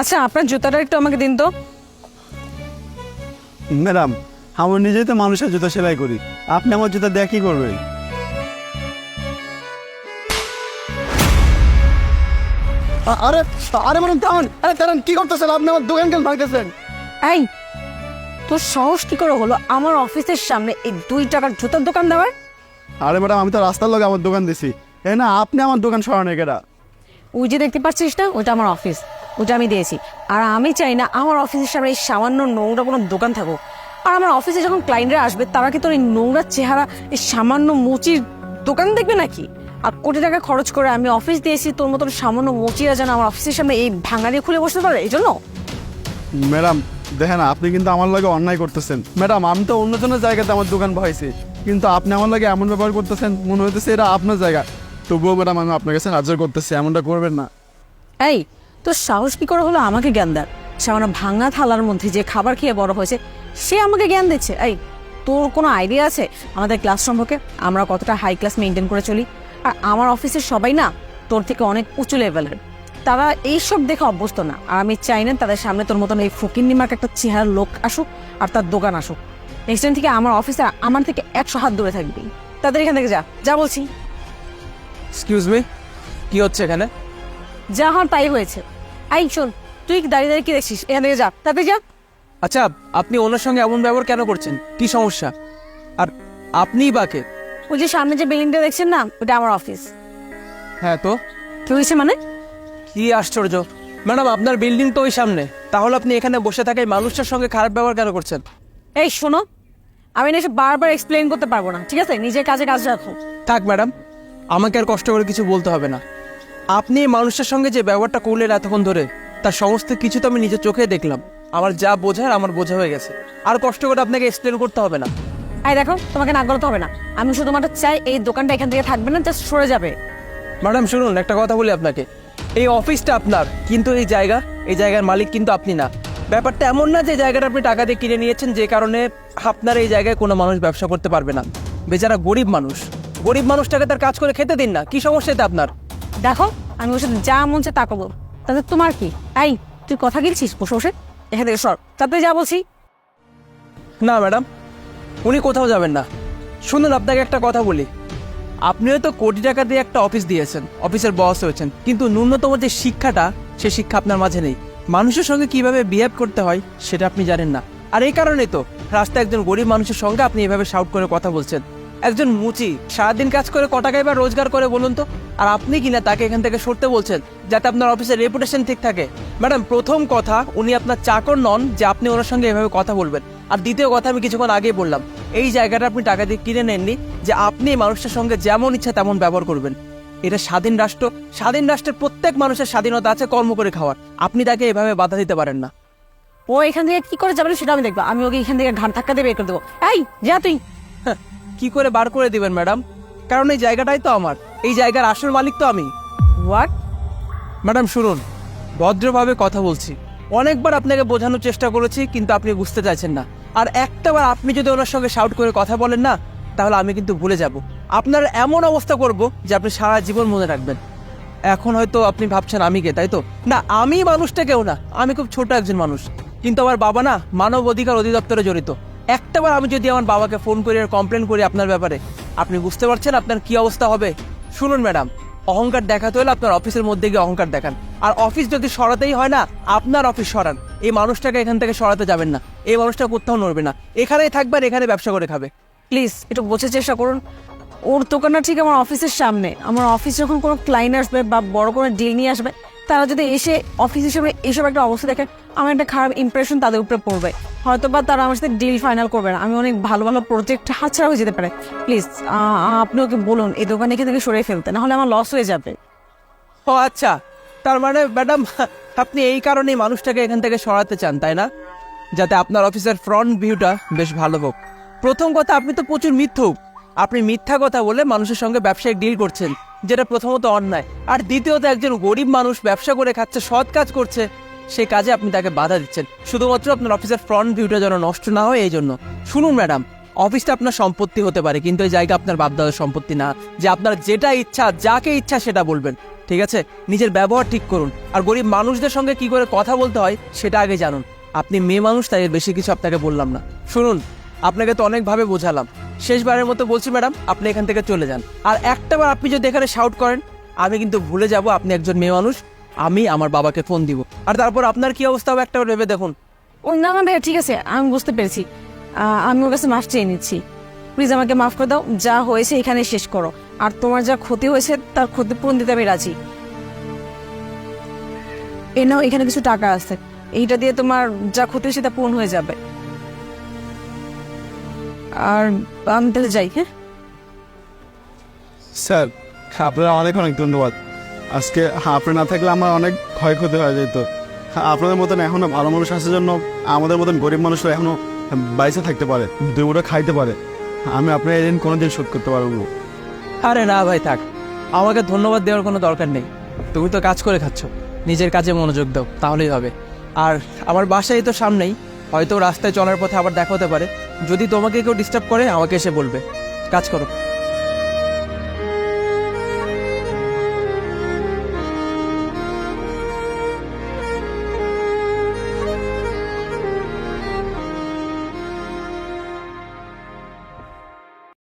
আচ্ছা আপনার জুতাটা একটু আমাকে দিন তো। ম্যাডাম, আমার নিজেই তো মানুষের জুতা সেলাই করি, আপনি আমার জুতা দিয়ে কি করবেন? আরে আরে ম্যাডাম দাঁড়ান, আরে দাঁড়ান, কি করতেছেন আপনি? আমার দোকান কেন ভাঙতেছেন? এই তোর সাহস কি করে হলো আমার অফিসের সামনে এই 2 টাকার জুতার দোকান দেওয়ার? আরে ম্যাডাম, আমি তো রাস্তার লগে আমার দোকান দিছি, এই না আপনি আমার দোকান সরানো কেটা? ওই যে দেখতে পাচ্ছিস না, ওটা আমার অফিস, ওটা আমি দিয়েছি। আর আমি চাই না আমার অফিসের সামনে এই সামান্য নোংরা কোনো দোকান থাকুক। আর আমার অফিসে যখন ক্লায়েন্টরা আসবে তারা কি তোর এই নোংরা চেহারা, এই সামান্য মুচির দোকান দেখবে নাকি? আর কোটি টাকা খরচ করে আমি অফিস দিয়েছি, তোর মতন সামান্য মুচিরা যেন আমার অফিসের সামনে এই ভাঙাড়ি খুলে বসতে পারে, এই জন্য। ম্যাডাম দেখেন, আপনি কিন্তু আমার লাগে অন্যায় করতেছেন। ম্যাডাম, আমি তো অন্যজনের জায়গাতে আমার দোকান বসাইছি, কিন্তু আপনি আমার লাগে এমন ব্যবহার করতেছেন, মনে হইতেছে এটা আপনার জায়গা। তবুও ম্যাডাম, আমি আপনার কাছে হাজার করতেছি, এমনটা করবেন না। এই তোর সাহস কি করে হলো আমাকে জ্ঞান দেয়? সামান্য ভাঙা থালার মধ্যে যে খাবার খেয়ে বড় হয়েছে সে আমাকে জ্ঞান দিচ্ছে? এই তোর কোনো আইডিয়া আছে আমাদের ক্লাস সম্পর্কে, আমরা কতটা হাই ক্লাস মেনটেন করে চলি? আর আমার অফিসের সবাই না তোর থেকে অনেক উঁচু লেভেলের, তারা এইসব দেখে অভ্যস্ত না। আর আমি চাই না তাদের সামনে তোর মতন এই ফকিন্নি মার্ক একটা চেহারার লোক আসুক আর তার দোকান আসুক। নেক্সট টাইম থেকে আমার অফিসে আমার থেকে 100 হাত দূরে থাকবি। তাদের এখান থেকে যা যা বলছি। এক্সকিউজ মি, কি হচ্ছে এখানে? যা হওয়ার তাই হয়েছে। এই শোন, তুই দাঁড়িয়ে দাঁড়িয়ে কি দেখছিস? এখান থেকে যা, তাতে যা। আচ্ছা, আপনি ওনার সঙ্গে এমন ব্যবহার কেন করছেন? কি সমস্যা? আর আপনিই বাকে? ওই যে সামনে যে বিল্ডিংটা দেখছেন না, ওটা আমার অফিস। হ্যাঁ তো কি হয়েছে মানে? কি আশ্চর্য ম্যাডাম, আপনার বিল্ডিং তো ওই সামনে, তাহলে আপনি এখানে বসে থাকা এই মানুষটার সঙ্গে খারাপ ব্যবহার কেন করছেন? এই শোনো, আমি না এসব বারবার এক্সপ্লেইন করতে পারবো না, ঠিক আছে? নিজের কাজে কাজ রাখো। থাক ম্যাডাম, আমাকে আর কষ্ট করে কিছু বলতে হবে না। আপনি এই মানুষটার সঙ্গে যে ব্যবহারটা করলেন এতক্ষণ ধরে, তার সমস্ত কিছু তো আমি নিজের চোখে দেখলাম। আমার যা বোঝার আমার বোঝা হয়ে গেছে, আর কষ্ট করে আপনাকে এক্সপ্লেন করতে হবে না। এই দেখো, তোমাকে নাক গলাতে হবে না। আমি শুধুমাত্র চাই এই দোকানটা এখান থেকে থাকবে না, জাস্ট সরে যাবে। ম্যাডাম শুনুন, একটা কথা বলি আপনাকে, এই অফিসটা আপনার, কিন্তু এই জায়গার মালিক কিন্তু আপনি না। ব্যাপারটা এমন না যে জায়গাটা আপনি টাকা দিয়ে কিনে নিয়েছেন, যে কারণে আপনার এই জায়গায় কোনো মানুষ ব্যবসা করতে পারবে না। বেচারা গরিব মানুষটাকে তার কাজ করে খেতে দিন না। কি সমস্যা এটা আপনার? দেখো, আমি ওর সাথে যা মন চায় তা করবো, তাতে তোমার কি? এই তুই কথা গিলছিস বসে বসে? এখান থেকে সর, তাতে যা বলছি। না ম্যাডাম, উনি কোথাও যাবেন না। শুনুন, আপনাকে একটা কথা বলি, আপনি হয়তো কোটি টাকা দিয়ে একটা অফিস দিয়েছেন, অফিসের বস হয়েছেন, কিন্তু ন্যূনতম যে শিক্ষাটা, সে শিক্ষা আপনার মাঝে নেই। মানুষের সঙ্গে কিভাবে বিহেভ করতে হয় সেটা আপনি জানেন না। আর এই কারণেই তো রাস্তায় একজন গরিব মানুষের সঙ্গে আপনি এভাবে শাউট করে কথা বলছেন। একজন মুচি সারাদিন কাজ করে ক টাকায় বা রোজগার করে বলুন তো, আর আপনি কিনা তাকে এখান থেকে সরতে বলছেন যাতে আপনার অফিসের রেপুটেশন ঠিক থাকে। ম্যাডাম, প্রথম কথা, উনি আপনার চাকর নন যে আপনি ওনার সঙ্গে এভাবে কথা বলবেন। আর দ্বিতীয় কথা, আমি কিছুক্ষণ আগেই বললাম, এই জায়গাটা আপনি টাকা দিয়ে কিনে নেননি যে আপনি এই মানুষটার সঙ্গে যেমন ইচ্ছা তেমন ব্যবহার করবেন। এটা স্বাধীন রাষ্ট্র, স্বাধীন রাষ্ট্রের প্রত্যেক মানুষের স্বাধীনতা আছে কর্ম করে খাওয়ার। আপনি তাকে এভাবে বাধা দিতে পারেন না। ও এখান থেকে কি করে যাবে সেটা আমি দেখবো। আমি ওকে এখান থেকে ঘাট ধাক্কা দিয়ে বের করে দেবো। এই যা তুই। হ্যাঁ, কি করে বার করে দিবেন ম্যাডাম? কারণ এই জায়গাটাই তো আমার, এই জায়গার আসল মালিক তো আমি। হোয়াট? ম্যাডাম শুনুন, ভদ্রভাবে কথা বলছি। অনেকবার আপনাকে বোঝানোর চেষ্টা করেছি, কিন্তু আপনি বুঝতে চাইছেন না। আর একটাবার আপনি যদি ওনার সঙ্গে শাউট করে কথা বলেন না, তাহলে আমি কিন্তু ভুলে যাব। আপনার এমন অবস্থা করব যে আপনি সারা জীবন মনে রাখবেন। এখন হয়তো আপনি ভাবছেন আমি কে, তাই তো? না, আমি মানুষটা কেউ না, আমি খুব ছোট একজন মানুষ, কিন্তু আমার বাবা না মানব অধিকার অধিদপ্তরে জড়িত। একটাবার আমি যদি আমার বাবাকে ফোন করি আর কমপ্লেন করি আপনার ব্যাপারে, আপনি বুঝতে পারছেন আপনার কি অবস্থা হবে? শুনুন ম্যাডাম, অহংকার দেখাতে হলে আপনার অফিসের মধ্যে গিয়ে অহংকার দেখান। আর অফিস যদি সরাতেই হয় না, আপনার অফিস সরান। এই মানুষটাকে এখান থেকে সরাতে যাবেন না, এই মানুষটা কোথাও নড়বে না, এখানেই থাকবে আর এখানে ব্যবসা করে খাবে। প্লিজ একটু বোঝার চেষ্টা করুন। ওর দোকানটা ঠিক আমার অফিসের সামনে। আমার অফিস যখন কোনো ক্লায়েন্ট আসবে বা বড় কোনো ডিল নিয়ে আসবে, তারা যদি এসে অফিস হিসেবে এইসব একটা অবস্থা দেখে, আমার একটা খারাপ ইমপ্রেশন তাদের উপরে পড়বে। হয়তো বা তারা আমার সাথে ডিল ফাইনাল করবে না। আমি অনেক ভালো ভালো প্রজেক্ট হাতছাড়া হয়ে যেতে পারে। প্লিজ আপনি ওকে বলুন এই দোকান এখান থেকে সরিয়ে ফেলতে, না হলে আমার লস হয়ে যাবে। ও আচ্ছা, তার মানে ম্যাডাম আপনি এই কারণেই মানুষটাকে এখান থেকে সরাতে চান, তাই না? যাতে আপনার অফিসের ফ্রন্ট ভিউটা বেশ ভালো হোক। প্রথম কথা, আপনি তো প্রচুর মিথ্যুক। আপনি মিথ্যা কথা বলে মানুষের সঙ্গে ব্যবসায়িক ডিল করছেন, যেটা প্রথমত অন্যায়। আর দ্বিতীয়ত, একজন গরিব মানুষ ব্যবসা করে খাচ্ছে, সৎ কাজ করছে, সেই কাজে আপনি তাকে বাধা দিচ্ছেন শুধুমাত্র আপনার অফিসের ফ্রন্ট ভিউটা যেন নষ্ট না হয় এই জন্য। শুনুন ম্যাডাম, অফিসটা আপনার সম্পত্তি হতে পারে, কিন্তু এই জায়গা আপনার বাপদাদার সম্পত্তি না যে আপনার যেটা ইচ্ছা, যাকে ইচ্ছা সেটা বলবেন। ঠিক আছে? নিজের ব্যবহার ঠিক করুন, আর গরিব মানুষদের সঙ্গে কি করে কথা বলতে হয় সেটা আগে জানুন। আপনি মেয়ে মানুষ, তাই এর বেশি কিছু আপনাকে বললাম না। শুনুন, আপনাকে তো অনেকভাবে বোঝালাম, শেষবারের মতো বলছি ম্যাডাম, আপনি এখান থেকে চলে যান। আর একটাবার আপনি যদি এখানে শাউট করেন, আমি কিন্তু ভুলে যাব আপনি একজন মেয়ে মানুষ। আমি আমার বাবাকে ফোন দিব, আর তারপর আপনার কি অবস্থা হবে একটাবার ভেবে দেখুন। ও না না ভাইয়া, ঠিক আছে, আমি বুঝতে পেরেছি। আমি ওর কাছে মাফ চেয়ে নিচ্ছি। প্লিজ আমাকে মাফ করে দাও, যা হয়েছে এখানে শেষ করো। আর তোমার যা ক্ষতি হয়েছে তার ক্ষতিপূরণ দিতে আমি রাজি। এ নাও, এখানে কিছু টাকা আছে, এইটা দিয়ে তোমার যা ক্ষতি হয়েছে তা পূরণ হয়ে যাবে। আর আমি তাহলে যাই। হ্যাঁ স্যার, আপনারা অনেক অনেক ধন্যবাদ। আজকে আপনি না থাকলে আমার অনেক ক্ষয়ক্ষতি হয়ে যেত। আপনাদের মতন এখনও ভালো মানুষ আসার জন্য আমাদের মতন গরিব মানুষরা এখনও বাইসে থাকতে পারে, দুই মুঠো খাইতে পারে। আমি আপনার এই ঋণ কোনোদিন শোধ করতে পারবো না। আরে না ভাই, থাক, আমাকে ধন্যবাদ দেওয়ার কোনো দরকার নেই। তুমি তো কাজ করে খাচ্ছ, নিজের কাজে মনোযোগ দাও, তাহলেই হবে। আর আমার বাসায় তো সামনেই, হয়তো রাস্তায় চলার পথে আবার দেখা হতে পারে। যদি তোমাকে কেউ ডিস্টার্ব করে আমাকে এসে বলবে। কাজ করো।